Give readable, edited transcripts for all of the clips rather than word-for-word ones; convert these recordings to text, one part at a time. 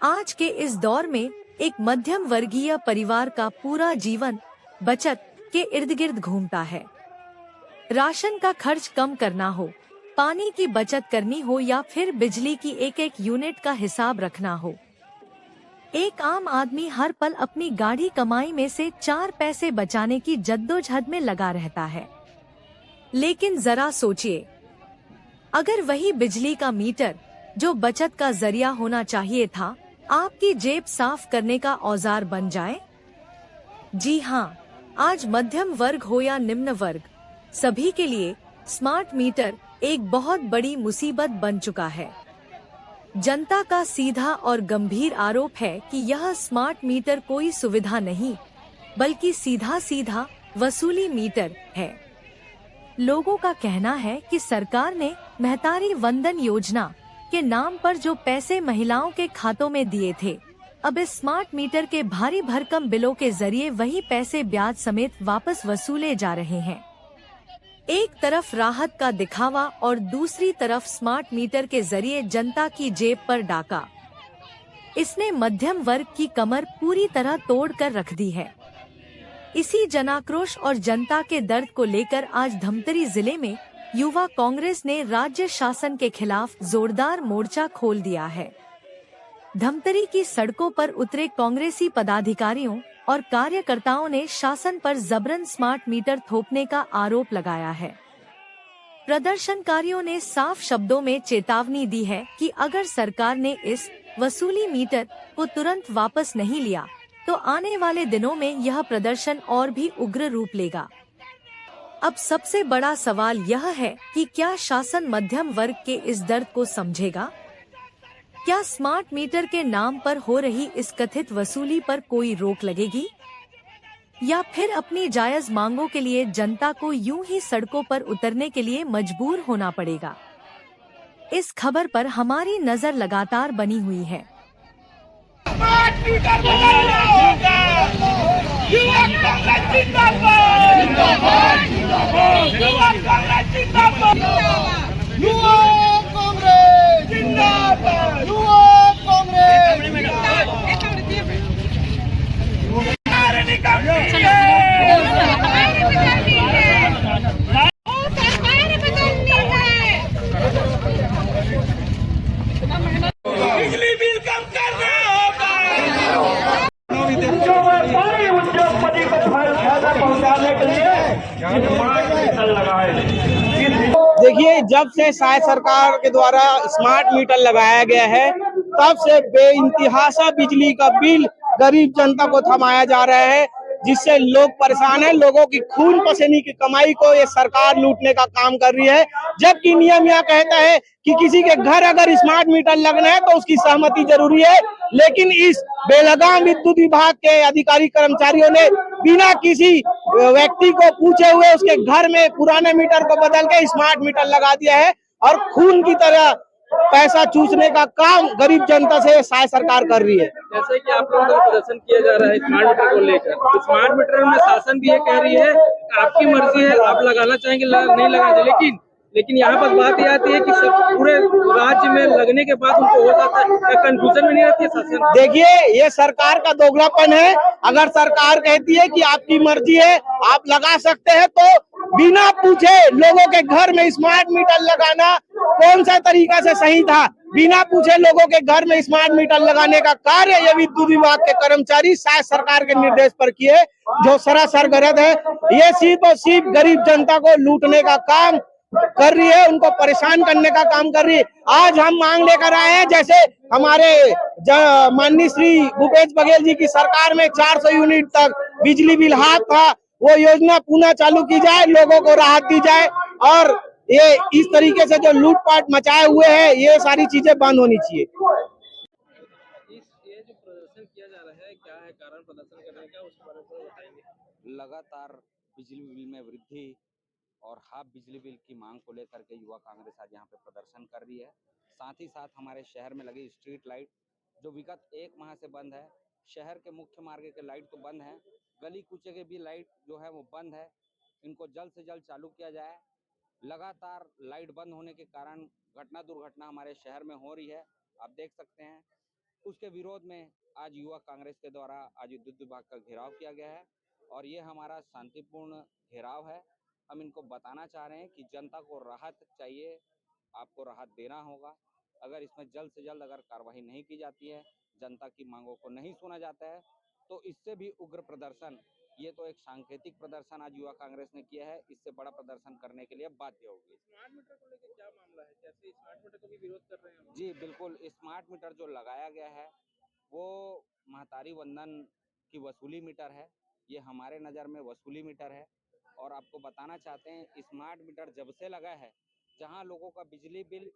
आज के इस दौर में एक मध्यम वर्गीय परिवार का पूरा जीवन बचत के इर्द गिर्द घूमता है। राशन का खर्च कम करना हो, पानी की बचत करनी हो या फिर बिजली की एक एक यूनिट का हिसाब रखना हो, एक आम आदमी हर पल अपनी गाढ़ी कमाई में से 4 पैसे बचाने की जद्दोजहद में लगा रहता है। लेकिन जरा सोचिए, अगर वही बिजली का मीटर जो बचत का जरिया होना चाहिए था, आपकी जेब साफ करने का औजार बन जाए। जी हाँ, आज मध्यम वर्ग हो या निम्न वर्ग, सभी के लिए स्मार्ट मीटर एक बहुत बड़ी मुसीबत बन चुका है। जनता का सीधा और गंभीर आरोप है कि यह स्मार्ट मीटर कोई सुविधा नहीं, बल्कि सीधा सीधा वसूली मीटर है। लोगों का कहना है कि सरकार ने महतारी वंदन योजना के नाम पर जो पैसे महिलाओं के खातों में दिए थे, अब इस स्मार्ट मीटर के भारी भरकम बिलों के जरिए वही पैसे ब्याज समेत वापस वसूले जा रहे हैं। एक तरफ राहत का दिखावा और दूसरी तरफ स्मार्ट मीटर के जरिए जनता की जेब पर डाका। इसने मध्यम वर्ग की कमर पूरी तरह तोड़ कर रख दी है। इसी जनाक्रोश और जनता के दर्द को लेकर आज धमतरी जिले में युवा कांग्रेस ने राज्य शासन के खिलाफ जोरदार मोर्चा खोल दिया है। धमतरी की सड़कों पर उतरे कांग्रेसी पदाधिकारियों और कार्यकर्ताओं ने शासन पर जबरन स्मार्ट मीटर थोपने का आरोप लगाया है। प्रदर्शनकारियों ने साफ शब्दों में चेतावनी दी है कि अगर सरकार ने इस वसूली मीटर को तुरंत वापस नहीं लिया, तो आने वाले दिनों में यह प्रदर्शन और भी उग्र रूप लेगा। अब सबसे बड़ा सवाल यह है कि क्या शासन मध्यम वर्ग के इस दर्द को समझेगा? क्या स्मार्ट मीटर के नाम पर हो रही इस कथित वसूली पर कोई रोक लगेगी, या फिर अपनी जायज मांगों के लिए जनता को यूं ही सड़कों पर उतरने के लिए मजबूर होना पड़ेगा? इस खबर पर हमारी नजर लगातार बनी हुई है। बिजली बिल कम करना होगा। बड़े उद्योगपति को फायदा पहुंचाने के लिए स्मार्ट मीटर लगाए। देखिए, जब से शायद सरकार के द्वारा स्मार्ट मीटर लगाया गया है, तब से बेइंतहासा बिजली का बिल गरीब जनता को थमाया जा रहा है, जिससे लोग परेशान हैं। लोगों की खून पसीने की कमाई को ये सरकार लूटने का काम कर रही है। जबकि नियम यह कहता है कि किसी के घर अगर स्मार्ट मीटर लगना है तो उसकी सहमति जरूरी है, लेकिन इस बेलगाम विद्युत विभाग के अधिकारी कर्मचारियों ने बिना किसी व्यक्ति को पूछे हुए उसके घर में पुराने मीटर को बदल के स्मार्ट मीटर लगा दिया है और खून की तरह पैसा चूसने का काम गरीब जनता से शायद सरकार कर रही है। जैसे कि आप लोगों का प्रदर्शन किया जा रहा है स्मार्ट मीटर को लेकर, स्मार्ट मीटर में शासन भी ये कह रही है आपकी मर्जी है, आप लगाना चाहेंगे नहीं लगाना, लेकिन यहाँ पर बात यह आती है कि सब पूरे राज्य में लगने के बाद उनको हो जाता है, कंफ्यूजन में नहीं रहती है शासन। देखिए, ये सरकार का दोगलापन है। अगर सरकार कहती है कि आपकी मर्जी है, आप लगा सकते हैं, तो बिना पूछे लोगों के घर में स्मार्ट मीटर लगाना कौन सा तरीका से सही था? बिना पूछे लोगों के घर में स्मार्ट मीटर लगाने का कार्य ये विद्युत विभाग के कर्मचारी शायद सरकार के निर्देश पर किए, जो सरासर गलत है। ये सिर्फ और सिर्फ गरीब जनता को लूटने का काम कर रही है, उनको परेशान करने का काम कर रही है। आज हम मांग लेकर आए हैं, जैसे हमारे माननीय श्री भूपेश बघेल जी की सरकार में 400 यूनिट तक बिजली बिल हाफ था, वो योजना पुनः चालू की जाए, लोगों को राहत दी जाए और ये इस तरीके से जो लूटपाट मचाए हुए हैं, ये सारी चीजें बंद होनी चाहिए। ये जो प्रदर्शन किया जा रहा है, क्या है कारण प्रदर्शन करने का, उसके बारे में बताएंगे। लगातार बिजली बिल में वृद्धि और हाफ बिजली बिल की मांग को लेकर के युवा कांग्रेस आज यहाँ पे प्रदर्शन कर रही है। साथ ही साथ हमारे शहर में लगी स्ट्रीट लाइट जो विगत 1 माह से बंद है, शहर के मुख्य मार्ग के लाइट तो बंद है, गली कूचे के भी लाइट जो है वो बंद है, इनको जल्द से जल्द चालू किया जाए। लगातार लाइट बंद होने के कारण घटना दुर्घटना हमारे शहर में हो रही है। आप देख सकते हैं उसके विरोध में आज युवा कांग्रेस के द्वारा आज विद्युत विभाग का घेराव किया गया है और ये हमारा शांतिपूर्ण घेराव है। हम इनको बताना चाह रहे हैं कि जनता को राहत चाहिए, आपको राहत देना होगा। अगर इसमें जल्द से जल्द अगर कार्रवाई नहीं की जाती है, जनता की मांगों को नहीं सुना जाता है, तो इससे भी उग्र प्रदर्शन, ये तो एक सांकेतिक प्रदर्शन आज युवा कांग्रेस ने किया है, इससे बड़ा प्रदर्शन करने के लिए बाध्य होगी। स्मार्ट मीटर को लेकर क्या मामला है, कैसे स्मार्ट मीटर को भी विरोध कर रहे हैं? जी बिल्कुल, स्मार्ट मीटर जो लगाया गया है वो महतारी वंदन की वसूली मीटर है। ये हमारे नज़र में वसूली मीटर है और आपको बताना चाहते हैं स्मार्ट मीटर जब से लगा है, जहां लोगों का बिजली बिल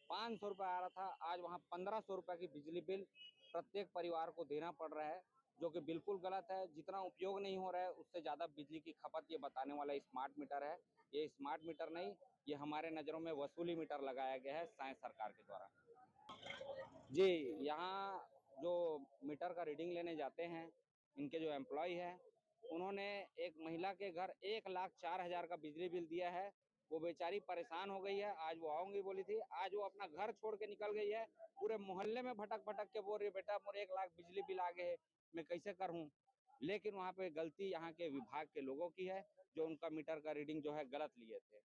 500 रुपये आ रहा था, आज वहां 1500 रुपये की बिजली बिल प्रत्येक परिवार को देना पड़ रहा है, जो कि बिल्कुल गलत है। जितना उपयोग नहीं हो रहा है उससे ज़्यादा बिजली की खपत ये बताने वाला स्मार्ट मीटर है। ये स्मार्ट मीटर नहीं, ये हमारे नज़रों में वसूली मीटर लगाया गया है साइंस सरकार के द्वारा। जी, यहाँ जो मीटर का रीडिंग लेने जाते हैं, इनके जो एम्प्लॉय है, उन्होंने एक महिला के घर 1,04,000 का बिजली बिल दिया है। वो बेचारी परेशान हो गई है, आज वो आऊंगी बोली थी, आज वो अपना घर छोड़ के निकल गई है। पूरे मोहल्ले में भटक भटक के बोल रही है, बेटा मोरे 1 लाख बिजली बिल आ गए, मैं कैसे करूं। लेकिन वहाँ पे गलती यहाँ के विभाग के लोगों की है, जो उनका मीटर का रीडिंग जो है गलत लिए थे।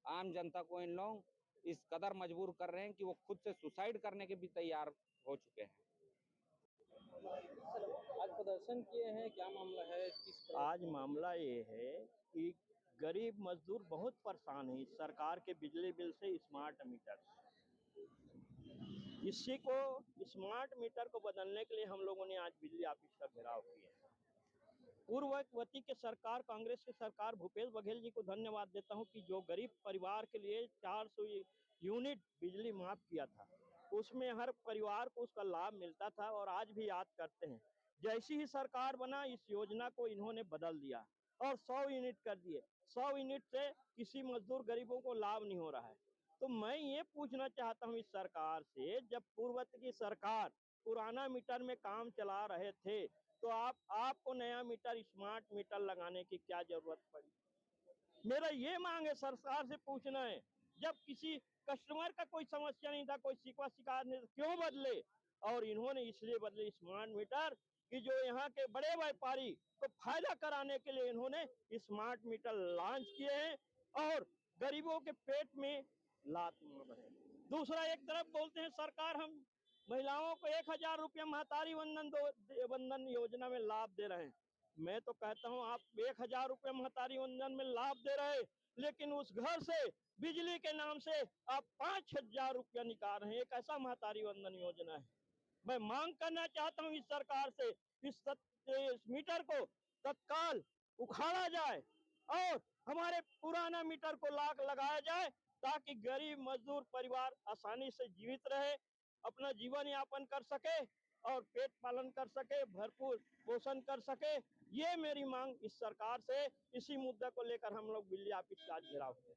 आम जनता को इन लोग इस कदर मजबूर कर रहे हैं कि वो खुद से सुसाइड करने के भी तैयार हो चुके हैं। आज प्रदर्शन किए हैं, क्या मामला है? आज मामला ये है कि गरीब मजदूर बहुत परेशान है इस सरकार के बिजली बिल से, स्मार्ट मीटर से। इसी को स्मार्ट मीटर को बदलने के लिए हम लोगों ने आज बिजली ऑफिस का घेराव किया है। पूर्ववर्ती के सरकार, कांग्रेस की सरकार, भूपेश बघेल जी को धन्यवाद देता हूं कि जो गरीब परिवार के लिए 400 यूनिट बिजली माफ किया था, उसमें हर परिवार को उसका लाभ मिलता था और आज भी याद करते हैं। जैसी ही सरकार बना, इस योजना को इन्होंने बदल दिया और 100 यूनिट कर दिए। 100 यूनिट से किसी मजदूर गरीबों को लाभ नहीं हो रहा है। तो मैं ये पूछना चाहता हूँ इस सरकार से, जब पूर्ववर्ती की सरकार पुराना मीटर में काम चला रहे थे, तो आपको नया मीटर, स्मार्ट मीटर लगाने की क्या जरूरत पड़ी? मेरा ये मांग है, सरकार से पूछना है, जब किसी कस्टमर का कोई समस्या नहीं था, कोई शिकवा शिकायत नहीं था, क्यों बदले? और इन्होंने इसलिए बदले स्मार्ट मीटर कि जो यहाँ के बड़े व्यापारी को फायदा कराने के लिए इन्होंने स्मार्ट मीटर लॉन्च किए हैं और गरीबों के पेट में लात मार रहे हैं। दूसरा, एक तरफ बोलते हैं सरकार हम महिलाओं को 1,000 रुपया महतारी वंदन योजना में लाभ दे रहे हैं। मैं तो कहता हूं, आप 1,000 रुपया महतारी वंदन में लाभ दे रहे हैं, लेकिन उस घर से बिजली के नाम से आप 5,000 रुपया निकाल रहे हैं। एक ऐसा महतारी वंदन योजना है। मैं मांग करना चाहता हूं इस सरकार से, इस मीटर को तत्काल उखाड़ा जाए और हमारे पुराना मीटर को लगाया जाए, ताकि गरीब मजदूर परिवार आसानी से जीवित रहे, अपना जीवन यापन कर सके और पेट पालन कर सके, भरपूर पोषण कर सके। ये मेरी मांग इस सरकार से। इसी मुद्दे को लेकर हम लोग बिजली ऑफिस का घेराव किए।